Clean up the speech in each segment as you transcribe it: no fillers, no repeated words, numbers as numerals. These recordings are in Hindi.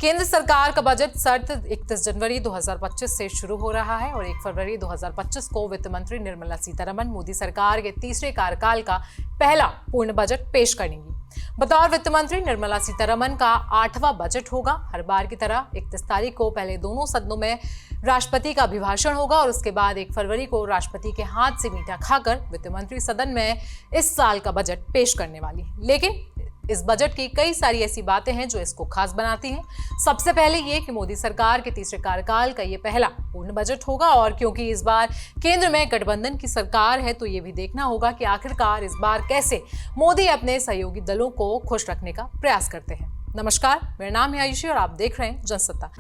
केंद्र सरकार का बजट सत्र 31 जनवरी 2025 से शुरू हो रहा है और 1 फरवरी 2025 को वित्त मंत्री निर्मला सीतारमण मोदी सरकार के तीसरे कार्यकाल का पहला पूर्ण बजट पेश करेंगी। बतौर वित्त मंत्री निर्मला सीतारमण का 8वां बजट होगा। हर बार की तरह 31 तारीख को पहले दोनों सदनों में राष्ट्रपति का अभिभाषण होगा और उसके बाद 1 फरवरी को राष्ट्रपति के हाथ से मीठा खाकर वित्त मंत्री सदन में इस साल का बजट पेश करने वाली है। लेकिन इस बजट की कई सारी ऐसी बातें हैं जो इसको खास बनाती हैं। सबसे पहले ये कि मोदी सरकार के तीसरे कार्यकाल का ये पहला पूर्ण बजट होगा और क्योंकि इस बार केंद्र में गठबंधन की सरकार है तो ये भी देखना होगा कि आखिरकार इस बार कैसे मोदी अपने सहयोगी दलों को खुश रखने का प्रयास करते हैं। नमस्कार, मेरा नाम है आयुषी और आप देख रहे हैं जनसत्ता।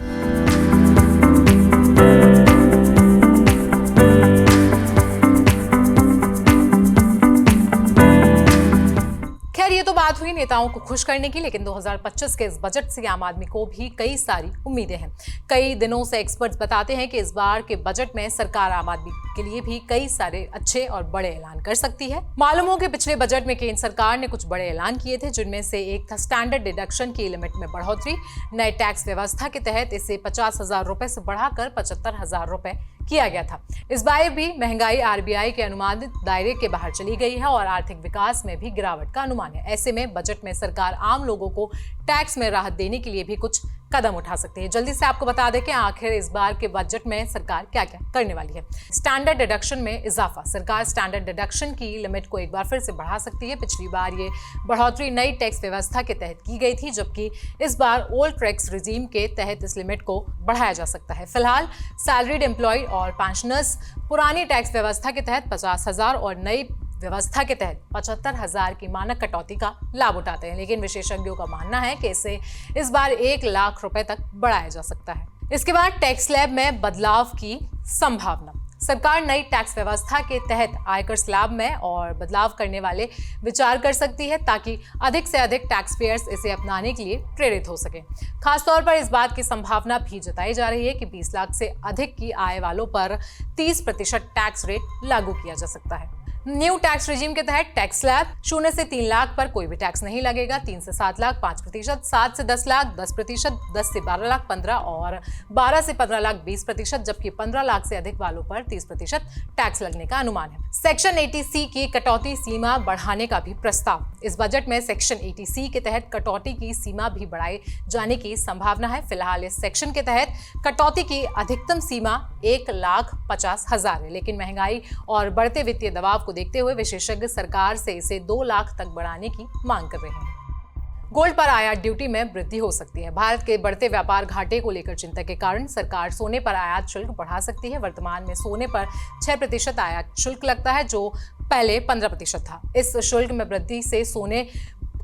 ये तो बात हुई नेताओं को खुश करने की, लेकिन 2025 के इस बजट से आम आदमी को भी कई सारी उम्मीदें हैं। कई दिनों से एक्सपर्ट्स बताते हैं कि इस बार के बजट में सरकार आम आदमी के लिए भी कई सारे अच्छे और बड़े ऐलान कर सकती है। मालूम हो कि पिछले बजट में केंद्र सरकार ने कुछ बड़े ऐलान किए थे, जिनमें से एक था स्टैंडर्ड डिडक्शन की लिमिट में बढ़ोतरी। नए टैक्स व्यवस्था के तहत इसे 50,000 रुपए से बढ़ाकर 75,000 रुपए किया गया था। इस बार भी महंगाई आरबीआई के अनुमानित दायरे के बाहर चली गई है और आर्थिक विकास में भी गिरावट का अनुमान है। ऐसे में बजट में सरकार आम लोगों को टैक्स में राहत देने के लिए भी कुछ कदम उठा सकती है। जल्दी से आपको बता दें कि आखिर इस बार के बजट में सरकार क्या क्या करने वाली है। स्टैंडर्ड डिडक्शन में इजाफा। सरकार स्टैंडर्ड डिडक्शन की लिमिट को एक बार फिर से बढ़ा सकती है। पिछली बार ये बढ़ोतरी नई टैक्स व्यवस्था के तहत की गई थी, जबकि इस बार ओल्ड टैक्स रिजीम के तहत इस लिमिट को बढ़ाया जा सकता है। फिलहाल सैलरीड एम्प्लॉय और पेंशनर्स पुरानी टैक्स व्यवस्था के तहत 50,000 और नई व्यवस्था के तहत 75,000 की मानक कटौती का लाभ उठाते हैं, लेकिन विशेषज्ञों का मानना है कि इसे इस बार 1 लाख रुपए तक बढ़ाया जा सकता है। इसके बाद टैक्स स्लैब में बदलाव की संभावना। सरकार नई टैक्स व्यवस्था के तहत आयकर स्लैब में और बदलाव करने वाले विचार कर सकती है ताकि अधिक से अधिक टैक्स पेयर्स इसे अपनाने के लिए प्रेरित हो सके। खासतौर पर इस बात की संभावना भी जताई जा रही है कि 20 लाख से अधिक की आय वालों पर 30% टैक्स रेट लागू किया जा सकता है। न्यू टैक्स रिजीम के तहत टैक्स स्लैब 0 से 3 लाख पर कोई भी टैक्स नहीं लगेगा। 3 से 7 लाख 5%, 7 से 10 लाख 10%, 10 से 12 लाख 15% और 12 से 15 लाख 20%, जबकि 15 लाख से अधिक वालों पर 30% टैक्स लगने का अनुमान है। सेक्शन 80C की कटौती सीमा बढ़ाने का भी प्रस्ताव। इस बजट में सेक्शन 80C के तहत कटौती की सीमा भी बढ़ाए जाने की संभावना है। फिलहाल इस सेक्शन के तहत कटौती की अधिकतम सीमा 1,50,000 है, लेकिन महंगाई और बढ़ते वित्तीय दबाव देखते हुए विशेषज्ञ सरकार से इसे 2 लाख तक बढ़ाने की मांग कर रहे हैं। गोल्ड पर आयात ड्यूटी में वृद्धि हो सकती है। भारत के बढ़ते व्यापार घाटे को लेकर चिंता के कारण सरकार सोने पर आयात शुल्क बढ़ा सकती है। वर्तमान में सोने पर 6% आयात शुल्क लगता है, जो पहले 15% था। इस शुल्क में वृद्धि से सोने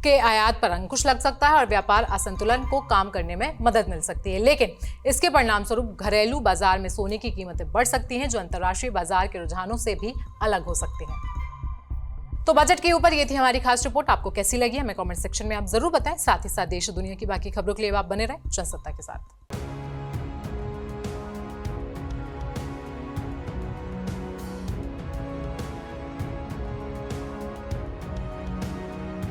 के आयात पर अंकुश लग सकता है और व्यापार असंतुलन को कम करने में मदद मिल सकती है, लेकिन इसके परिणाम स्वरूप घरेलू बाजार में सोने की कीमतें बढ़ सकती हैं, जो अंतर्राष्ट्रीय बाजार के रुझानों से भी अलग हो सकती हैं। तो बजट के ऊपर ये थी हमारी खास रिपोर्ट। आपको कैसी लगी हमें कमेंट सेक्शन में आप जरूर बताएं। साथ ही साथ देश और दुनिया की बाकी खबरों के लिए आप बने रहें जनसत्ता के साथ।